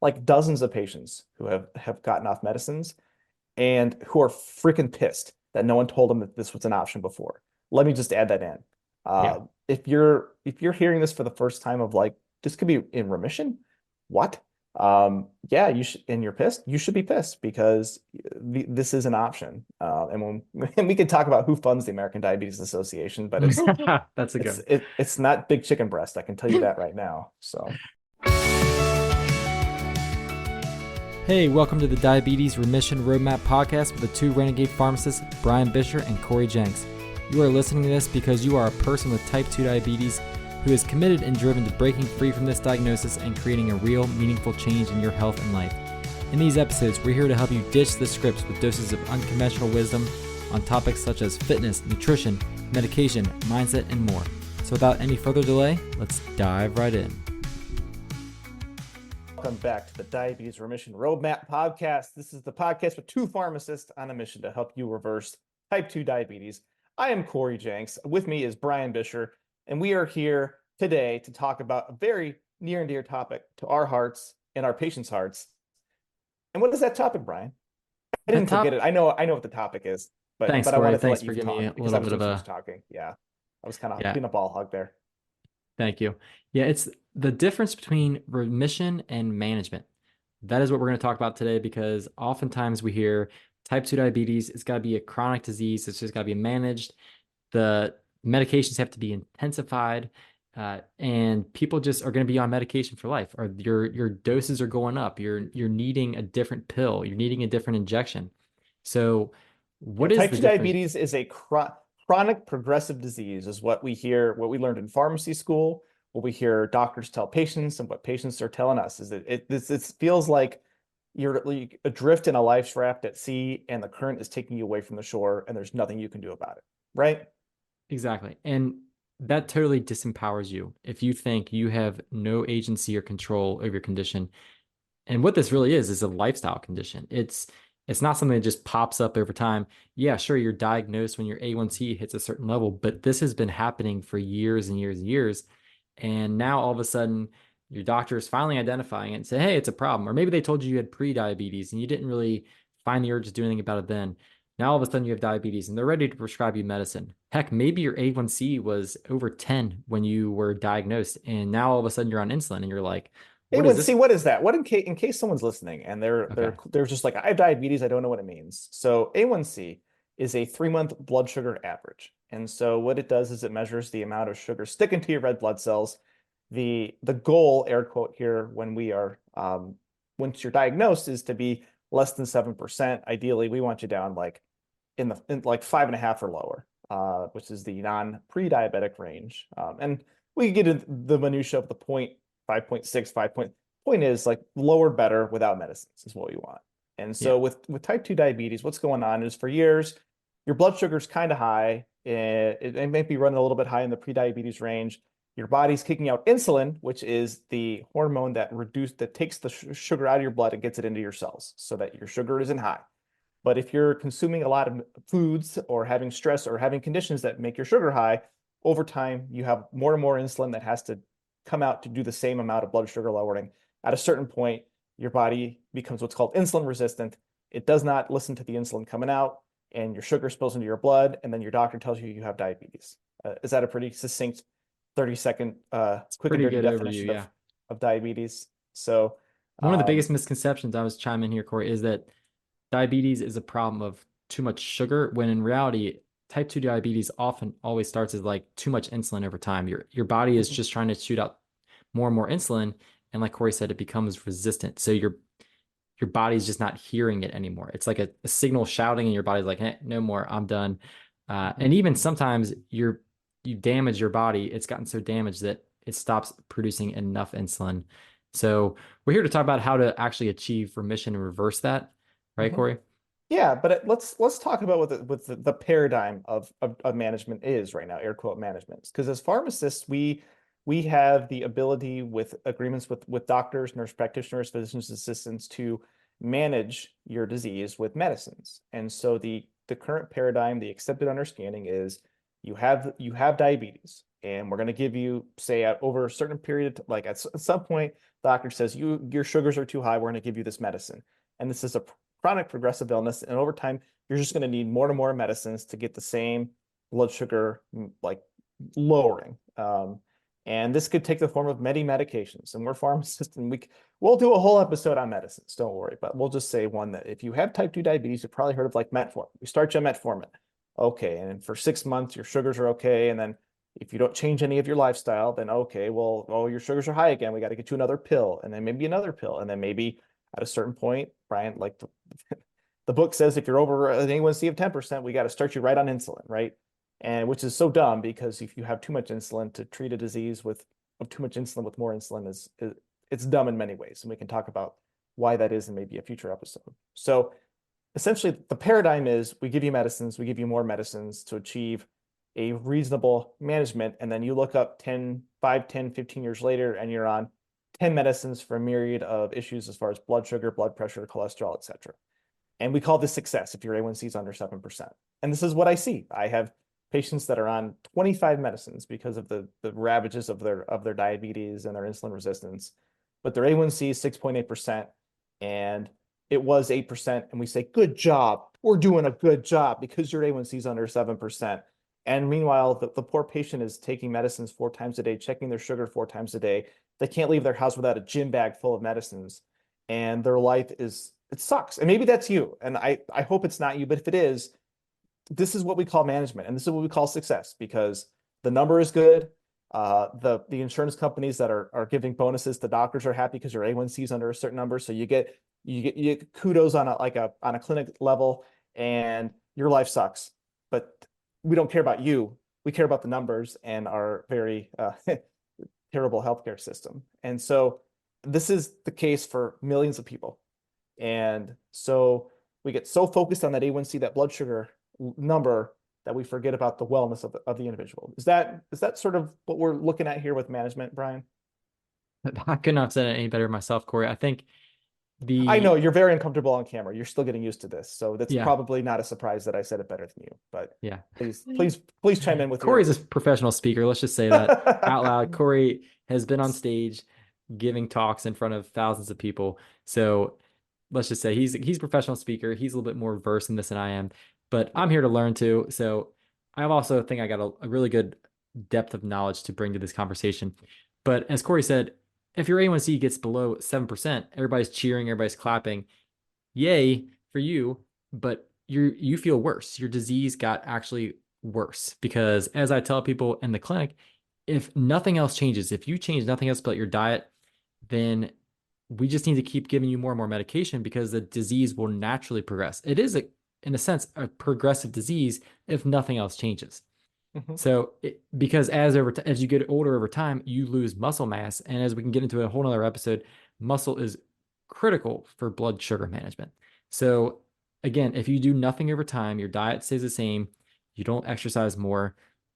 like dozens of patients who have gotten off medicines and who are freaking pissed that no one told them that this was an option before. Let me just add that in. Yeah. If you're hearing this for the first time of like this could be in remission, what? Yeah, you should, and you're pissed. You should be pissed because this is an option. And when and we can talk about who funds the American Diabetes Association, but That's a good it's not big chicken breast. I can tell you one. that right now. So Hey, welcome to the Diabetes Remission Roadmap Podcast with the two renegade pharmacists, Brian Bisher and Cory Jenks. You are listening to this because you are a person with type 2 diabetes who is committed and driven to breaking free from this diagnosis and creating a real, meaningful change in your health and life. In these episodes, we're here to help you ditch the scripts with doses of unconventional wisdom on topics such as fitness, nutrition, medication, mindset, and more. So without any further delay, let's dive right in. welcome back to the Diabetes Remission Roadmap Podcast. This is the podcast with two pharmacists on a mission to help you reverse type 2 diabetes. I am Cory Jenks. With me is Brian Bisher, and we are here today to talk about a very near and dear topic to our hearts and our patients' hearts. And what is that topic, Brian? I That didn't forget top. it. I know what the topic is, but Thanks, I Cory. wanted to Thanks let for you giving me talk a because little I was bit of doing so much a talking. Yeah, I was kind of yeah. being a ball hog there. Thank you. Yeah, it's the difference between remission and management. That is what we're going to talk about today because oftentimes we hear type 2 diabetes, it's got to be a chronic disease, it's just got to be managed. The medications have to be intensified, and people just are going to be on medication for life, or your doses are going up. You're needing a different pill, you're needing a different injection. So, Yeah, what is type the 2 difference? diabetes is a chronic progressive disease, is what we hear, what we learned in pharmacy school, what we hear doctors tell patients, and what patients are telling us is that this feels like you're like adrift in a life's raft at sea, and the current is taking you away from the shore, and there's nothing you can do about it, right? Exactly. And that totally disempowers you if you think you have no agency or control over your condition. And what this really is a lifestyle condition. It's not something that just pops up over time. Yeah, sure, you're diagnosed when your A1C hits a certain level, but this has been happening for years and years and years. And now all of a sudden, your doctor is finally identifying it and say, hey, it's a problem. Or maybe they told you had pre-diabetes and you didn't really find the urge to do anything about it then. Now all of a sudden you have diabetes and they're ready to prescribe you medicine. Heck, maybe your A1C was over 10 when you were diagnosed, and now all of a sudden you're on insulin and you're like, what is A1C, this? what is that? What in case someone's listening and Okay. they're just like, I have diabetes, I don't know what it means. So A1C is a 3-month blood sugar average. And so what it does is it measures the amount of sugar sticking to your red blood cells. The goal, air quote here, when we are once you're diagnosed is to be less than 7%. Ideally, we want you down like in like 5.5 or lower, which is the non-pre-diabetic range. And we can get into the minutia of the point 5.6, 5 point is like lower better without medicines is what we want. And Yeah. so with type 2 diabetes, what's going on is for years, your blood sugar is kind of high. It might be running a little bit high in the pre-diabetes range. Your body's kicking out insulin, which is the hormone that takes the sugar out of your blood and gets it into your cells so that your sugar isn't high. But if you're consuming a lot of foods or having stress or having conditions that make your sugar high, over time, you have more and more insulin that has to come out to do the same amount of blood sugar lowering. At a certain point, your body becomes what's called insulin resistant. It does not listen to the insulin coming out, and your sugar spills into your blood, and then your doctor tells you you have diabetes. Is that a pretty succinct 30-second It's quick and pretty dirty good overview. definition Yeah. of diabetes? So One of the um, biggest misconceptions I was chiming in here, Cory, is that diabetes is a problem of too much sugar, when in reality, type 2 diabetes often always starts as like too much insulin over time. Your body is just trying to shoot out more and more insulin. And like Cory said, it becomes resistant. So your body's just not hearing it anymore. It's like a signal shouting, and your body's like, hey, no more, I'm done. And even sometimes you damage your body. It's gotten so damaged that it stops producing enough insulin. So we're here to talk about how to actually achieve remission and reverse that, right, Mhm. Cory? Yeah, but let's talk about what the paradigm of management is right now, air quote management. Because as pharmacists, we have the ability with agreements with doctors, nurse practitioners, physicians assistants to manage your disease with medicines. And so the current paradigm, the accepted understanding is you have diabetes. and we're going to give you, say, over a certain period, like at some point, doctor says your sugars are too high. We're going to give you this medicine, and this is a chronic progressive illness, and over time, you're just going to need more and more medicines to get the same blood sugar like lowering. And this could take the form of many medications. And we're pharmacists, and we'll do a whole episode on medicines. Don't worry, but we'll just say one that if you have type 2 diabetes, you've probably heard of like metformin. We start you on metformin. Okay, and for 6 months, your sugars are okay. And then if you don't change any of your lifestyle, then okay, well, oh, your sugars are high again. We got to get you another pill, and then maybe another pill. And then maybe at a certain point, Brian, like the book says, if you're over an A1C of 10%, we got to start you right on insulin, right? And which is so dumb, because if you have too much insulin to treat a disease with too much insulin with more insulin is it's dumb in many ways. And we can talk about why that is in maybe a future episode. So essentially the paradigm is we give you medicines, we give you more medicines to achieve a reasonable management. And then you look up 5, 10, 15 years later, and you're on 10 medicines for a myriad of issues as far as blood sugar, blood pressure, cholesterol, et cetera. And we call this success if your A1C is under 7%. And this is what I see. I have patients that are on 25 medicines because of the ravages of their diabetes and their insulin resistance, but their A1C is 6.8%, and it was 8%. And we say, good job. We're doing a good job because your A1C is under 7%. And meanwhile, the poor patient is taking medicines 4 times a day, checking their sugar 4 times a day. They can't leave their house without a gym bag full of medicines. And their life it sucks. And maybe that's you. And I hope it's not you, but if it is, this is what we call management, and this is what we call success, because the number is good. The insurance companies that are giving bonuses to doctors are happy because your A1C is under a certain number. So you get kudos on a clinic level, and your life sucks. But we don't care about you. We care about the numbers and our very terrible healthcare system. And so this is the case for millions of people. And so we get so focused on that A1C, that blood sugar number, that we forget about the wellness of the individual. Is that sort of what we're looking at here with management, Brian? I could not have said it any better myself, Cory. I think I know you're very uncomfortable on camera. You're still getting used to this, so that's yeah, probably not a surprise that I said it better than you. But yeah. please chime in with Cory's a professional speaker. Let's just say that out loud. Cory has been on stage giving talks in front of thousands of people. So let's just say he's a professional speaker. He's a little bit more versed in this than I am, but I'm here to learn too. So I also think I got a really good depth of knowledge to bring to this conversation. But as Cory said, if your A1C gets below 7%, everybody's cheering, everybody's clapping. Yay for you, but you feel worse. Your disease got actually worse, because as I tell people in the clinic, if nothing else changes, if you change nothing else but your diet, then we just need to keep giving you more and more medication, because the disease will naturally progress. It is, in a sense, a progressive disease if nothing else changes. Mm-hmm. So because as you get older over time, you lose muscle mass. And as we can get into a whole nother episode, muscle is critical for blood sugar management. So again, if you do nothing over time, your diet stays the same, you don't exercise more,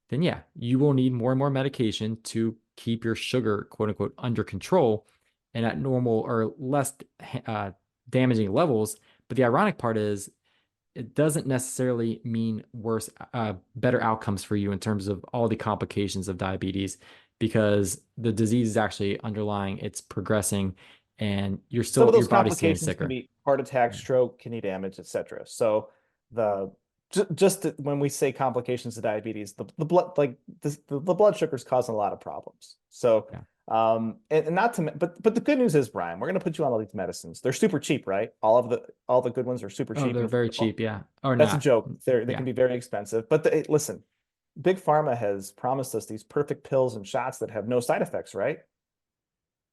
then yeah, you will need more and more medication to keep your sugar, quote unquote, under control and at normal or less damaging levels. But the ironic part is, it doesn't necessarily mean better outcomes for you in terms of all the complications of diabetes, because the disease is actually underlying, it's progressing, and some of those your body's getting complications sicker. can be heart attack, stroke, kidney damage, etc. So when we say complications of diabetes, the blood, like the blood sugar is causing a lot of problems. So Yeah. And not to, but the good news is, Brian, we're going to put you on all these medicines. They're super cheap, right? All the good ones are super Oh, cheap. they're very cheap, yeah. Or That's a not. joke. They Yeah. can be very expensive. But listen, Big Pharma has promised us these perfect pills and shots that have no side effects, right?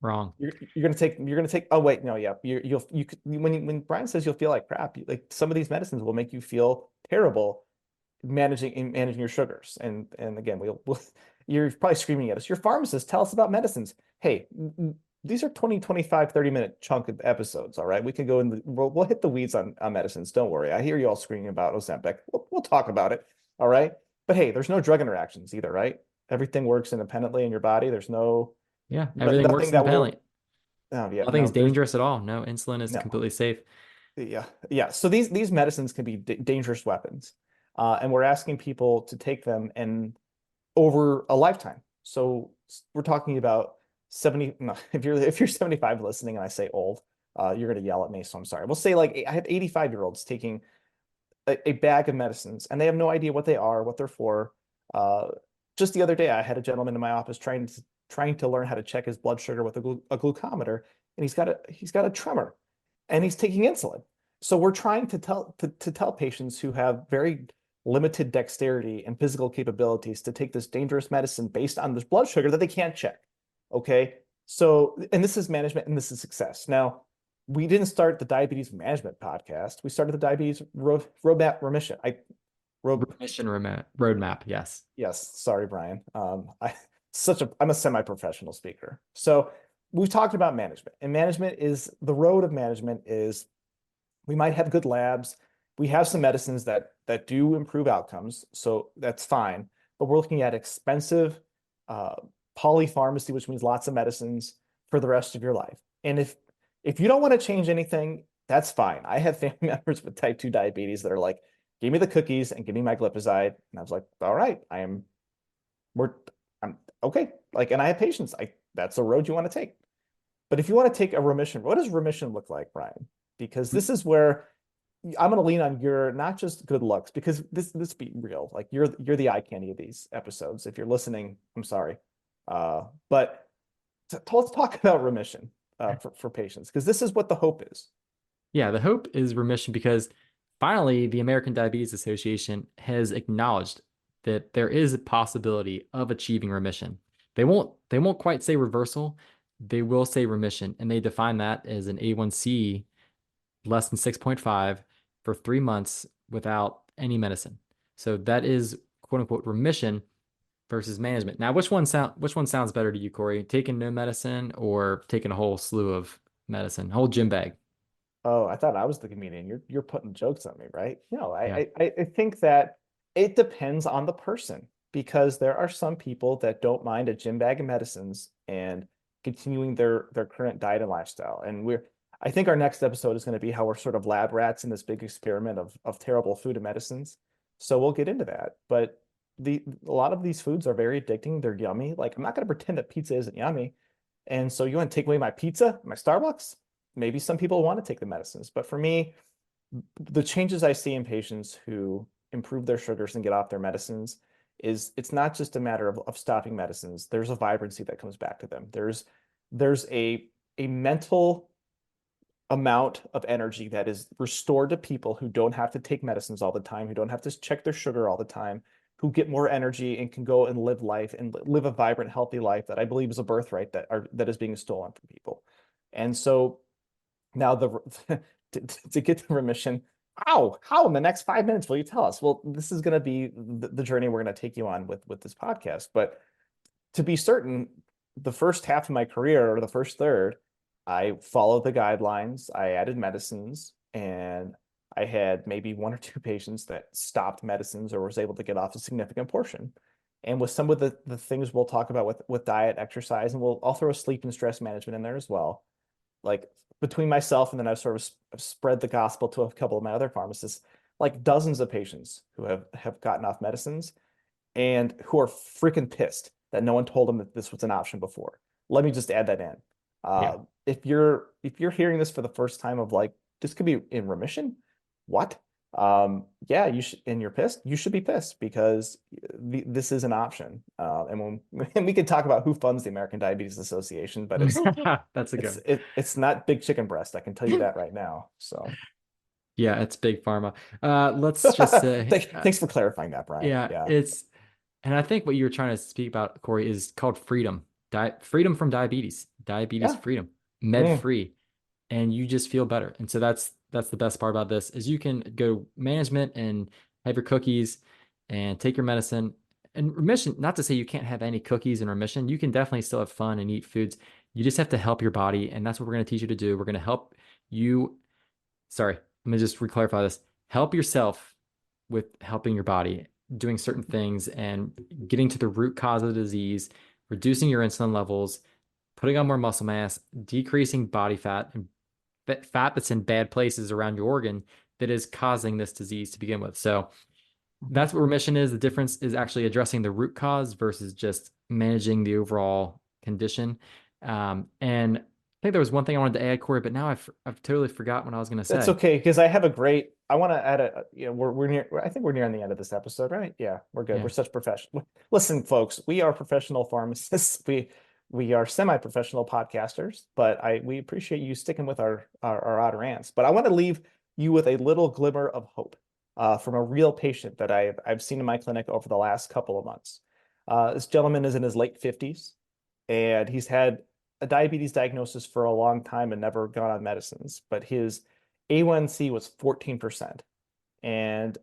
Wrong. You're gonna take. Oh wait, no, yeah. When Brian says you'll feel like crap, like some of these medicines will make you feel terrible managing your sugars. And again, you're probably screaming at us. Your pharmacist, tell us about medicines. Hey, these are 20, 25, 30-minute chunk of episodes. All right. We can go in we'll hit the weeds on medicines. Don't worry. I hear you all screaming about Ozempic. We'll talk about it. All right. But hey, there's no drug interactions either, right? Everything works independently in your body. There's no Everything works independently. Oh yeah, Nothing's dangerous at all. No, insulin is no. completely safe. Yeah. So these medicines can be dangerous weapons, and we're asking people to take them and over a lifetime. So we're talking about 70. No, if you're 75 listening and I say old, you're gonna yell at me, so I'm sorry. We'll say like I have 85-year-olds taking a bag of medicines and they have no idea what they are, what they're for. Uh, just the other day, I had a gentleman in my office trying to learn how to check his blood sugar with a glucometer, and he's got a tremor, and he's taking insulin. So we're trying to tell patients who have very limited dexterity and physical capabilities to take this dangerous medicine based on this blood sugar that they can't check. Okay. So, and this is management and this is success. Now, we didn't start the diabetes management podcast. We started the diabetes roadmap remission. Remission roadmap. Yes. Yes, sorry, Brian. I'm a semi-professional speaker. So we've talked about management, and management is the road of management is we might have good labs. We have some medicines that do improve outcomes, so that's fine. But we're looking at expensive uh, polypharmacy, which means lots of medicines for the rest of your life. And if you don't want to change anything, that's fine. I have family members with type 2 diabetes that are like, give me the cookies and give me my glipizide. And I was like, all right, I'm okay. Like, and I have patients. That's a road you want to take. But if you want to take a remission, what does remission look like, Brian? Because this is where I'm going to lean on your not just good looks, because this be real. Like you're the eye candy of these episodes. If you're listening, I'm sorry. But let's talk about remission for patients, because this is what the hope is. Yeah, the hope is remission because finally the American Diabetes Association has acknowledged that there is a possibility of achieving remission. They won't quite say reversal, they will say remission, and they define that as an A1C less than 6.5 for 3 months without any medicine. So that is quote unquote remission versus management. Now, which one sounds better to you, Cory? Taking no medicine or taking a whole slew of medicine, a whole gym bag? Oh, I thought I was the comedian. You're putting jokes on me, right? No, Yeah. I think that it depends on the person, because there are some people that don't mind a gym bag of medicines and continuing their current diet and lifestyle. And I think our next episode is going to be how we're sort of lab rats in this big experiment of terrible food and medicines. So we'll get into that. But a lot of these foods are very addicting. They're yummy. Like, I'm not going to pretend that pizza isn't yummy. And so you want to take away my pizza, my Starbucks? Maybe some people want to take the medicines, but for me, the changes I see in patients who improve their sugars and get off their medicines is it's not just a matter of stopping medicines. There's a vibrancy that comes back to them. There's a mental amount of energy that is restored to people who don't have to take medicines all the time, who don't have to check their sugar all the time, who get more energy and can go and live life and live a vibrant, healthy life that I believe is a birthright that is being stolen from people. And so now to get to remission, how in the next 5 minutes will you tell us? Well, this is going to be the journey we're going to take you on with this podcast. But to be certain, the first half of my career, or the first third, I followed the guidelines. I added medicines, and I had maybe one or two patients that stopped medicines or was able to get off a significant portion. And with some of the things we'll talk about with diet, exercise, and I'll throw sleep and stress management in there as well. Like, between myself and then I've sort of spread the gospel to a couple of my other pharmacists, like dozens of patients who have gotten off medicines and who are freaking pissed that no one told them that this was an option before. Let me just add that in. Yeah. If you're hearing this for the first time of like, this could be in remission, what? Yeah, you should, and you're pissed. You should be pissed, because this is an option. And we could talk about who funds the American Diabetes Association, but That's a good it's not big chicken breast. I can tell you that right now. So Yeah, it's big pharma. Let's just say, thanks for clarifying that, Brian. yeah, Yeah. and I think what you're trying to speak about, Cory, is called freedom. Freedom from diabetes Yeah. freedom, med Mm. free, and you just feel better. And so that's the best part about this is you can go management and have your cookies and take your medicine. And remission, not to say you can't have any cookies in remission, you can definitely still have fun and eat foods. You just have to help your body, and that's what we're going to teach you to do. We're going to help you. Sorry, let me just reclarify this. Help yourself with helping your body, doing certain things and getting to the root cause of the disease, reducing your insulin levels, putting on more muscle mass, decreasing body fat and fat that's in bad places around your organ that is causing this disease to begin with. So Mhm. that's what remission is. The difference is actually addressing the root cause versus just managing the overall condition. And I think there was one thing I wanted to add, Cory, but now I've totally forgot what I was going to That's say. okay because I want to add we're near, I think we're nearing the end of this episode, right? Yeah, we're good. We're Yeah. such professional. Listen, folks, we are professional pharmacists. We are semi-professional podcasters, but we appreciate you sticking with our odd rants. But I want to leave you with a little glimmer of hope from a real patient that I've seen in my clinic over the last couple of months. This gentleman is in his late 50s, and he's had a diabetes diagnosis for a long time and never gone on medicines, but his A1C was 14%. And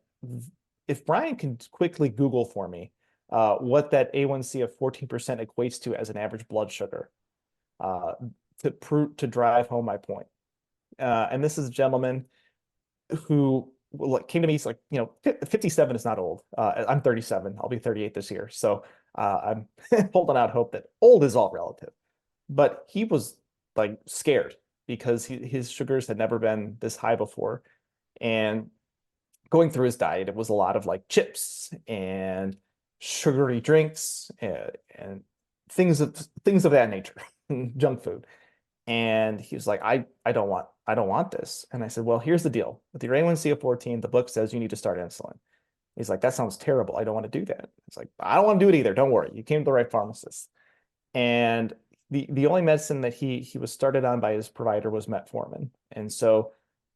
if Brian can quickly Google for me what that A1C of 14% equates to as an average blood sugar uh, to drive home my point. And this is a gentleman who came to me. He's like, 57 is not old. I'm 37. I'll be 38 this year. So I'm holding out hope that old is all relative. But he was like scared because his sugars had never been this high before. And going through his diet, it was a lot of like chips and sugary drinks and things of that nature, junk food. And he was like, I don't want this. And I said, well, here's the deal. With your A1C of 14, the book says you need to start insulin. He's like, that sounds terrible. I don't want to do that. It's like, I don't want to do it either. Don't worry. You came to the right pharmacist. And the only medicine that he was started on by his provider was metformin. And so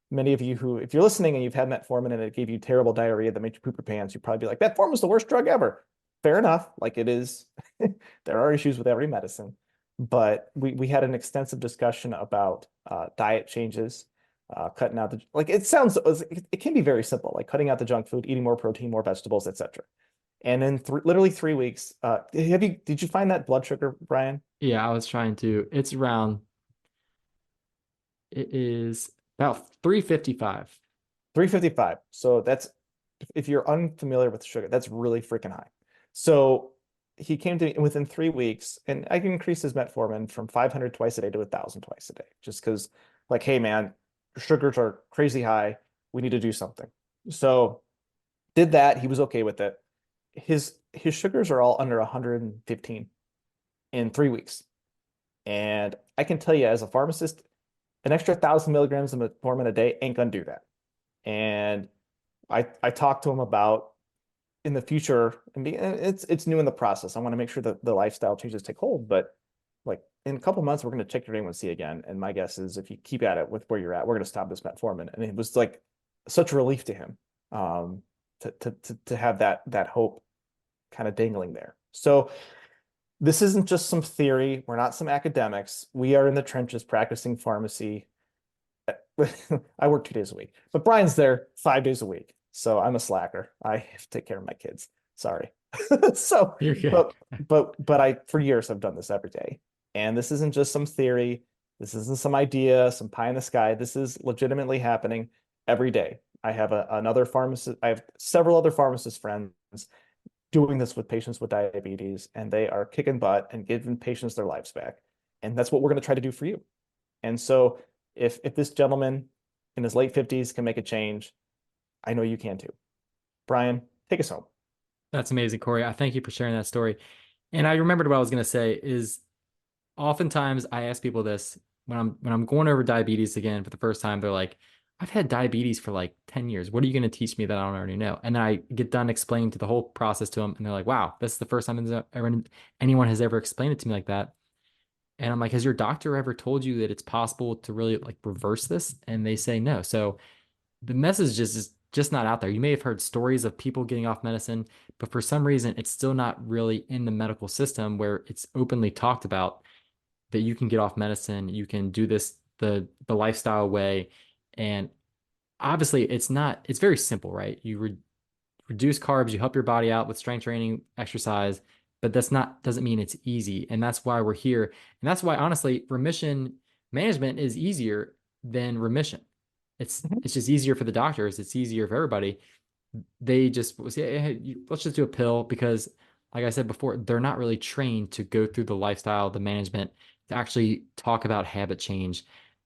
many of you who, if you're listening and you've had metformin and it gave you terrible diarrhea that made you poop your pants, you'd probably be like, metformin was the worst drug ever. Fair enough. Like it is, there are issues with every medicine. But we had an extensive discussion about diet changes, cutting out like it can be very simple, like cutting out the junk food, eating more protein, more vegetables, etc. And in literally 3 weeks, did you find that blood sugar, Brian? Yeah, I was trying to. It is about 355. 355. So that's, if you're unfamiliar with sugar, that's really freaking high. So he came to me within 3 weeks, and I can increase his metformin from 500 twice a day to 1,000 twice a day, just because, like, hey man, sugars are crazy high. We need to do something. So did that. He was okay with it. His sugars are all under 115 in 3 weeks. And I can tell you, as a pharmacist, an extra 1,000 milligrams of metformin a day ain't gonna do that. And I talked to him about in the future, and it's new in the process. I want to make sure that the lifestyle changes take hold, but like in a couple months, we're going to check your A1C again. And my guess is if you keep at it with where you're at, we're going to stop this metformin. And it was like such a relief to him to have that hope kind of dangling there. So this isn't just some theory. We're not some academics. We are in the trenches practicing pharmacy. I work 2 days a week, but Brian's there 5 days a week. So I'm a slacker. I have to take care of my kids. Sorry. So, You're good. but for years I've done this every day. And this isn't just some theory. This isn't some idea, some pie in the sky. This is legitimately happening every day. I have another pharmacist. I have several other pharmacist friends doing this with patients with diabetes, and they are kicking butt and giving patients their lives back. And that's what we're going to try to do for you. And so if this gentleman in his late 50s can make a change, I know you can too. Brian, take us home. That's amazing, Cory. I thank you for sharing that story. And I remembered what I was going to say is oftentimes I ask people this when I'm going over diabetes again for the first time, they're like, I've had diabetes for like 10 years. What are you going to teach me that I don't already know? And then I get done explaining to the whole process to them, and they're like, wow, this is the first time anyone has ever explained it to me like that. And I'm like, has your doctor ever told you that it's possible to really like reverse this? And they say no. So the message is just not out there. You may have heard stories of people getting off medicine, but for some reason, it's still not really in the medical system where it's openly talked about that you can get off medicine, you can do this the lifestyle way. And obviously, it's very simple, right? Reduce carbs, you help your body out with strength training, exercise, but doesn't mean it's easy. And that's why we're here. And that's why honestly, remission management is easier than remission. Mhm. It's just easier for the doctors, it's easier for everybody. They just say, hey, let's just do a pill because like I said before, they're not really trained to go through the lifestyle, the management, to actually talk about habit change.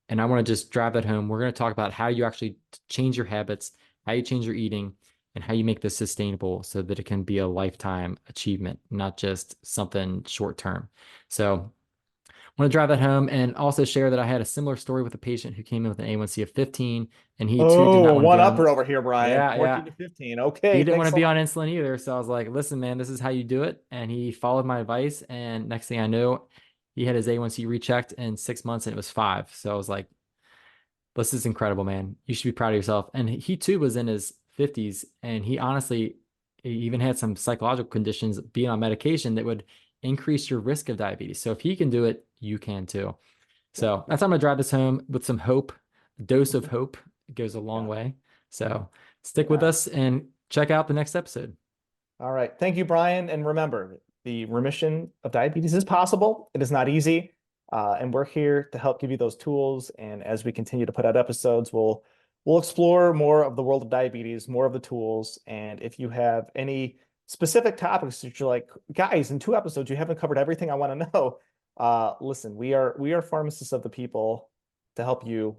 And I want to just drive that home. We're going to talk about how you actually change your habits, how you change your eating, and how you make this sustainable so that it can be a lifetime achievement, not just something short term. So I want to drive that home and also share that I had a similar story with a patient who came in with an A1C of 15, and he too did not Oh, want to one be on. upper over here, Brian. Yeah, 14 yeah. to 15. He Okay, didn't want thanks to a be lot. on insulin either. So I was like, listen, man, this is how you do it. And he followed my advice. And next thing I know, he had his A1C rechecked in 6 months and it was 5. So I was like, this is incredible, man. You should be proud of yourself. And he too was in his 50s. And he honestly he even had some psychological conditions being on medication that would increase your risk of diabetes. So if he can do it, you can too. So that's how I'm going to drive this home with some hope. A dose of hope goes a long Yeah. way. So stick with Yeah. us and check out the next episode. All right. Thank you, Brian. And remember, the remission of diabetes is possible. It is not easy. And we're here to help give you those tools. And as we continue to put out episodes, we'll explore more of the world of diabetes, more of the tools. And if you have any specific topics that you're like, guys, in 2 episodes, you haven't covered everything I want to know. Listen, we are pharmacists of the people to help you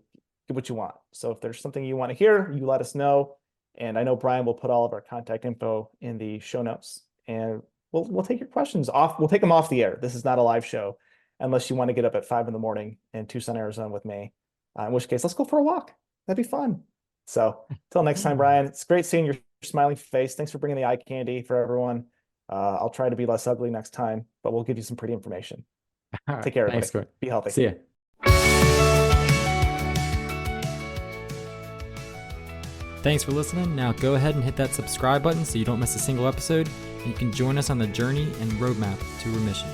get what you want. So if there's something you want to hear, you let us know. And I know Brian will put all of our contact info in the show notes, and we'll take your questions off. We'll take them off the air. This is not a live show, unless you want to get up at 5 a.m. in Tucson, Arizona with me. In which case, let's go for a walk. That'd be fun. So until next time, Brian, it's great seeing your smiling face. Thanks for bringing the eye candy for everyone. I'll try to be less ugly next time, but we'll give you some pretty information. All right. Take care, everybody. Thanks, Cory. Be healthy. See ya. Thanks for listening. Now go ahead and hit that subscribe button so you don't miss a single episode, and you can join us on the journey and roadmap to remission.